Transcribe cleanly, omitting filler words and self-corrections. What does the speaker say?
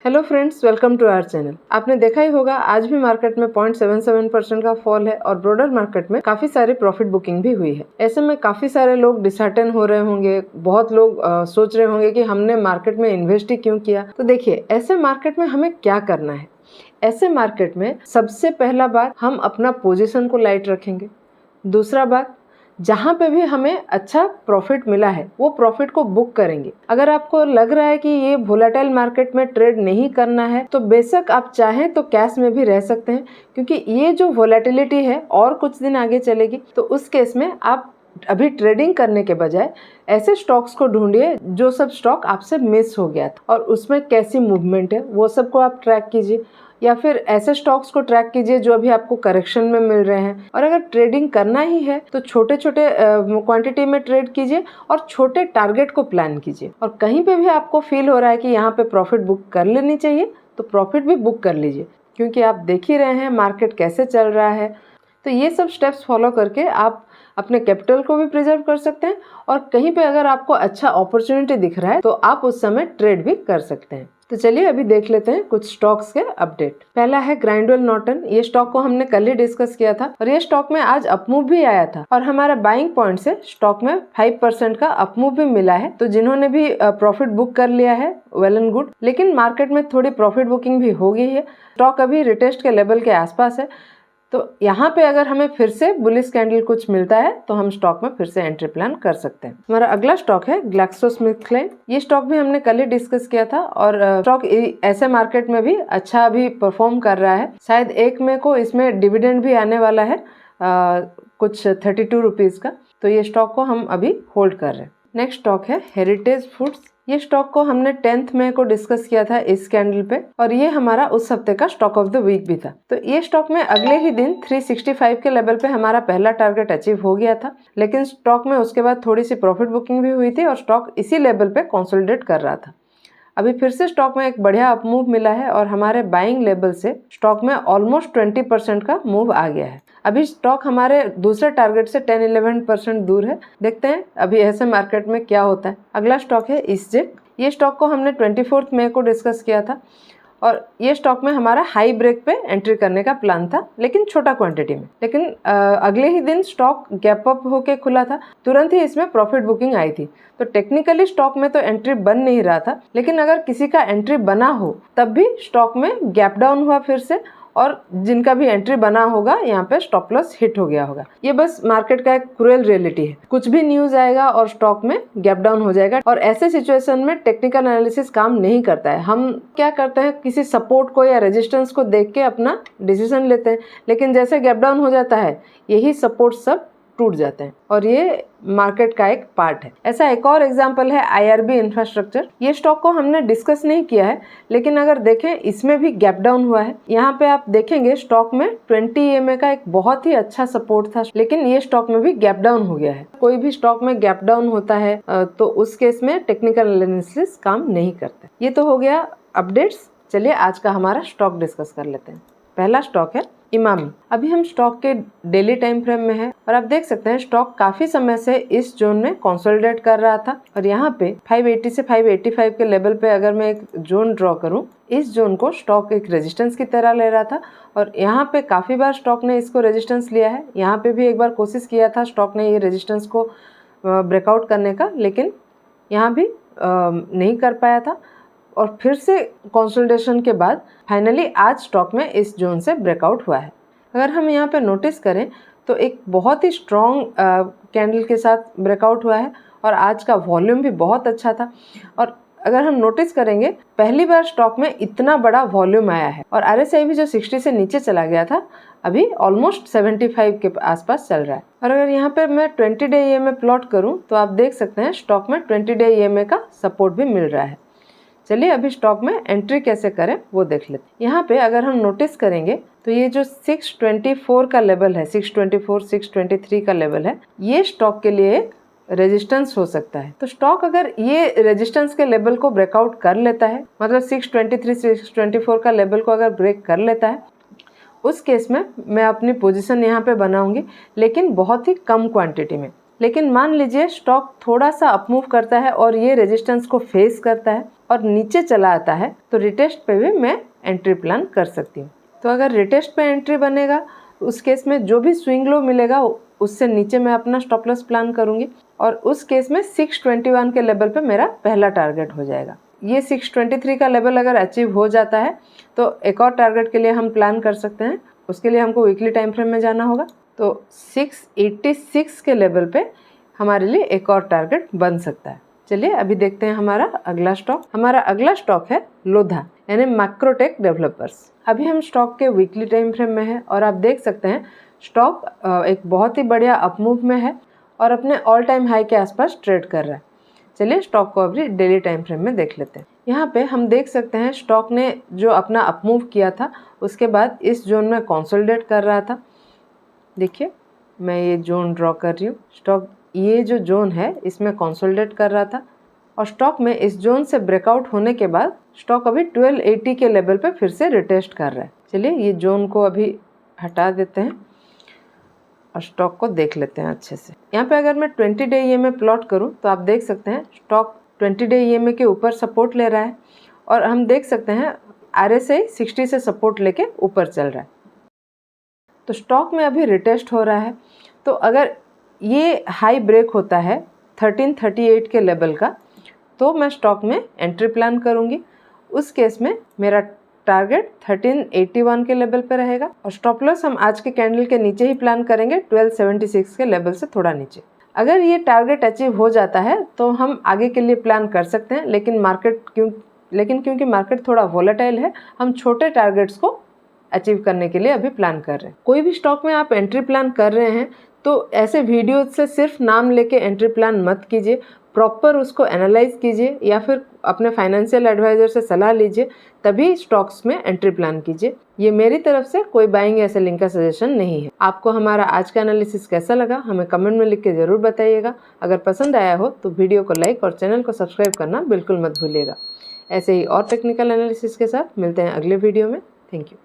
Hello friends, welcome to our channel. आपने देखा ही होगा आज भी मार्केट में 0.77% का फॉल है और ब्रॉडर मार्केट में काफी सारी प्रॉफिट बुकिंग भी हुई है। ऐसे में काफी सारे लोग डिसहार्टन हो रहे होंगे, बहुत लोग सोच रहे होंगे कि हमने मार्केट में इन्वेस्ट ही क्यों किया। तो देखिए, ऐसे मार्केट में हमें क्या करना है। ऐसे मार्केट में सबसे पहला बात, हम अपना पोजीशन को लाइट रखेंगे। दूसरा बात, जहाँ पे भी हमें अच्छा प्रॉफिट मिला है वो प्रॉफिट को बुक करेंगे। अगर आपको लग रहा है कि ये वोलेटाइल मार्केट में ट्रेड नहीं करना है तो बेशक आप चाहें तो कैश में भी रह सकते हैं, क्योंकि ये जो वोलेटिलिटी है और कुछ दिन आगे चलेगी। तो उस केस में आप अभी ट्रेडिंग करने के बजाय ऐसे स्टॉक्स को ढूंढिए जो सब स्टॉक आपसे मिस हो गया था और उसमें कैसी मूवमेंट है वो सबको आप ट्रैक कीजिए, या फिर ऐसे स्टॉक्स को ट्रैक कीजिए जो अभी आपको करेक्शन में मिल रहे हैं। और अगर ट्रेडिंग करना ही है तो छोटे छोटे क्वांटिटी में ट्रेड कीजिए और छोटे टारगेट को प्लान कीजिए। और कहीं पे भी आपको फील हो रहा है कि यहाँ पे प्रॉफिट बुक कर लेनी चाहिए तो प्रॉफिट भी बुक कर लीजिए, क्योंकि आप देख ही रहे हैं मार्केट कैसे चल रहा है। तो ये सब स्टेप्स फॉलो करके आप अपने कैपिटल को भी प्रिजर्व कर सकते हैं और कहीं पे अगर आपको अच्छा अपॉर्चुनिटी दिख रहा है तो आप उस समय ट्रेड भी कर सकते हैं। तो चलिए अभी देख लेते हैं कुछ स्टॉक्स के अपडेट। पहला है ग्राइंडवेल नॉर्टन। ये स्टॉक को हमने कल ही डिस्कस किया था और ये स्टॉक में आज अपमूव भी आया था और हमारा बाइंग पॉइंट से स्टॉक में 5% का अपमूव भी मिला है। तो जिन्होंने भी प्रॉफिट बुक कर लिया है, वेल एंड गुड। लेकिन मार्केट में थोड़ी प्रॉफिट बुकिंग भी हो गई है। स्टॉक अभी रिटेस्ट के लेवल के आसपास है। तो यहाँ पे अगर हमें फिर से बुलिश कैंडल कुछ मिलता है तो हम स्टॉक में फिर से एंट्री प्लान कर सकते हैं। हमारा अगला स्टॉक है ग्लैक्सोस्मिथक्लाइन। ये स्टॉक भी हमने कल ही डिस्कस किया था और स्टॉक ऐसे मार्केट में भी अच्छा अभी परफॉर्म कर रहा है। शायद 1 मई को इसमें डिविडेंड भी आने वाला है कुछ 32 रुपीज का। तो ये स्टॉक को हम अभी होल्ड कर रहे हैं। नेक्स्ट स्टॉक है हेरिटेज फूड्स। ये स्टॉक को हमने 10 मई को डिस्कस किया था इस कैंडल पे और ये हमारा उस हफ्ते का स्टॉक ऑफ द वीक भी था। तो ये स्टॉक में अगले ही दिन 365 के लेवल पे हमारा पहला टारगेट अचीव हो गया था, लेकिन स्टॉक में उसके बाद थोड़ी सी प्रॉफिट बुकिंग भी हुई थी और स्टॉक इसी लेवल पे कंसोलिडेट कर रहा था। अभी फिर से स्टॉक में एक बढ़िया अपमूव मिला है और हमारे बाइंग लेवल से स्टॉक में ऑलमोस्ट 20% का मूव आ गया है। अभी स्टॉक हमारे दूसरे टारगेट से 10-11% दूर है। देखते हैं अभी ऐसे मार्केट में क्या होता है। अगला स्टॉक है ईस्टजेट। ये स्टॉक को हमने 24 मई को डिस्कस किया था और ये स्टॉक में हमारा हाई ब्रेक पे एंट्री करने का प्लान था, लेकिन छोटा क्वांटिटी में। लेकिन अगले ही दिन स्टॉक गैप अप होके खुला था, तुरंत ही इसमें प्रॉफिट बुकिंग आई थी। तो टेक्निकली स्टॉक में तो एंट्री बन नहीं रहा था, लेकिन अगर किसी का एंट्री बना हो तब भी स्टॉक में गैप डाउन हुआ फिर से, और जिनका भी एंट्री बना होगा यहाँ पे स्टॉप लॉस हिट हो गया होगा। ये बस मार्केट का एक क्रूएल रियलिटी है। कुछ भी न्यूज आएगा और स्टॉक में गैप डाउन हो जाएगा और ऐसे सिचुएशन में टेक्निकल एनालिसिस काम नहीं करता है। हम क्या करते हैं, किसी सपोर्ट को या रेजिस्टेंस को देख के अपना डिसीजन लेते हैं, लेकिन जैसे गैप डाउन हो जाता है यही सपोर्ट सब टूट जाते हैं और ये मार्केट का एक पार्ट है। ऐसा एक और एग्जांपल है IRB इंफ्रास्ट्रक्चर। ये स्टॉक को हमने डिस्कस नहीं किया है, लेकिन अगर देखें इसमें भी गैप डाउन हुआ है। यहाँ पे आप देखेंगे स्टॉक में 20 EMA का एक बहुत ही अच्छा सपोर्ट था, लेकिन ये स्टॉक में भी गैप डाउन हो गया है। कोई भी स्टॉक में गैप डाउन होता है तो उस केस में टेक्निकल एनालिसिस काम नहीं करता। ये तो हो गया अपडेट्स। चलिए आज का हमारा स्टॉक डिस्कस कर लेते हैं। पहला स्टॉक है इमामी। अभी हम स्टॉक के डेली टाइम फ्रेम में है और आप देख सकते हैं स्टॉक काफी समय से इस जोन में कंसोलिडेट कर रहा था और यहाँ पे 580 से 585 के लेवल पे अगर मैं एक जोन ड्रॉ करूं, इस जोन को स्टॉक एक रेजिस्टेंस की तरह ले रहा था और यहाँ पे काफी बार स्टॉक ने इसको रेजिस्टेंस लिया है। यहाँ पे भी एक बार कोशिश किया था स्टॉक ने ये रेजिस्टेंस को ब्रेकआउट करने का, लेकिन यहाँ भी नहीं कर पाया था और फिर से कंसोलिडेशन के बाद फाइनली आज स्टॉक में इस जोन से ब्रेकआउट हुआ है। अगर हम यहाँ पे नोटिस करें तो एक बहुत ही स्ट्रॉन्ग कैंडल के साथ ब्रेकआउट हुआ है और आज का वॉल्यूम भी बहुत अच्छा था। और अगर हम नोटिस करेंगे पहली बार स्टॉक में इतना बड़ा वॉल्यूम आया है और RSI भी जो 60 से नीचे चला गया था अभी ऑलमोस्ट 75 के आसपास चल रहा है। और अगर यहाँ पे मैं 20 डे EMA प्लॉट करूँ तो आप देख सकते हैं स्टॉक में 20 डे EMA का सपोर्ट भी मिल रहा है। चलिए अभी स्टॉक में एंट्री कैसे करें वो देख लेते हैं। यहाँ पे अगर हम नोटिस करेंगे तो ये जो 624 का लेवल है, 624, 623 का लेवल है, ये स्टॉक के लिए एक रेजिस्टेंस हो सकता है। तो स्टॉक अगर ये रेजिस्टेंस के लेवल को ब्रेकआउट कर लेता है, मतलब 623, 624 का लेवल को अगर ब्रेक कर लेता है, उस केस में मैं अपनी पोजीशन यहाँ पे बनाऊंगी, लेकिन बहुत ही कम क्वांटिटी में। लेकिन मान लीजिए स्टॉक थोड़ा सा अपमूव करता है और ये रेजिस्टेंस को फेस करता है और नीचे चला आता है तो रिटेस्ट पे भी मैं एंट्री प्लान कर सकती हूँ। तो अगर रिटेस्ट पे एंट्री बनेगा उस केस में जो भी स्विंग लो मिलेगा उससे नीचे मैं अपना स्टॉप लॉस प्लान करूँगी और उस केस में 621 के लेवल पे मेरा पहला टारगेट हो जाएगा। ये 623 का लेवल अगर अचीव हो जाता है तो एक और टारगेट के लिए हम प्लान कर सकते हैं। उसके लिए हमको वीकली टाइम फ्रेम में जाना होगा। तो 686 के लेवल पे हमारे लिए एक और टारगेट बन सकता है। चलिए अभी देखते हैं हमारा अगला स्टॉक। हमारा अगला स्टॉक है लोधा यानी मैक्रोटेक डेवलपर्स। अभी हम स्टॉक के वीकली टाइम फ्रेम में है और आप देख सकते हैं स्टॉक एक बहुत ही बढ़िया अपमूव में है और अपने ऑल टाइम हाई के आसपास ट्रेड कर रहा है। चलिए स्टॉक को अभी डेली टाइम फ्रेम में देख लेते हैं। यहाँ पे हम देख सकते हैं स्टॉक ने जो अपना अपमूव किया था उसके बाद इस जोन में कंसोलिडेट कर रहा था। देखिए मैं ये जोन ड्रॉ कर रही हूँ। स्टॉक ये जो जोन है इसमें कंसोलिडेट कर रहा था और स्टॉक में इस जोन से ब्रेकआउट होने के बाद स्टॉक अभी 1280 के लेवल पे फिर से रिटेस्ट कर रहा है। चलिए ये जोन को अभी हटा देते हैं और स्टॉक को देख लेते हैं अच्छे से। यहाँ पे अगर मैं 20 डे EMA प्लॉट करूँ तो आप देख सकते हैं स्टॉक 20 डे EMA के ऊपर सपोर्ट ले रहा है और हम देख सकते हैं RSI 60 से सपोर्ट लेके ऊपर चल रहा है। तो स्टॉक में अभी रिटेस्ट हो रहा है। तो अगर ये हाई ब्रेक होता है 1338 के लेवल का तो मैं स्टॉक में एंट्री प्लान करूँगी। उस केस में मेरा टारगेट 1381 के लेवल पे रहेगा और स्टॉप लॉस हम आज के कैंडल के नीचे ही प्लान करेंगे 1276 के लेवल से थोड़ा नीचे। अगर ये टारगेट अचीव हो जाता है तो हम आगे के लिए प्लान कर सकते हैं, लेकिन क्योंकि मार्केट थोड़ा वोलेटाइल है हम छोटे टारगेट्स को अचीव करने के लिए अभी प्लान कर रहे हैं। कोई भी स्टॉक में आप एंट्री प्लान कर रहे हैं तो ऐसे वीडियो से सिर्फ नाम लेके एंट्री प्लान मत कीजिए, प्रॉपर उसको एनालाइज कीजिए या फिर अपने फाइनेंशियल एडवाइज़र से सलाह लीजिए, तभी स्टॉक्स में एंट्री प्लान कीजिए। ये मेरी तरफ से कोई बाइंग या सेलिंग का सजेशन नहीं है। आपको हमारा आज का एनालिसिस कैसा लगा हमें कमेंट में लिख के ज़रूर बताइएगा। अगर पसंद आया हो तो वीडियो को लाइक और चैनल को सब्सक्राइब करना बिल्कुल मत भूलिएगा। ऐसे ही और टेक्निकल एनालिसिस के साथ मिलते हैं अगले वीडियो में। Thank you.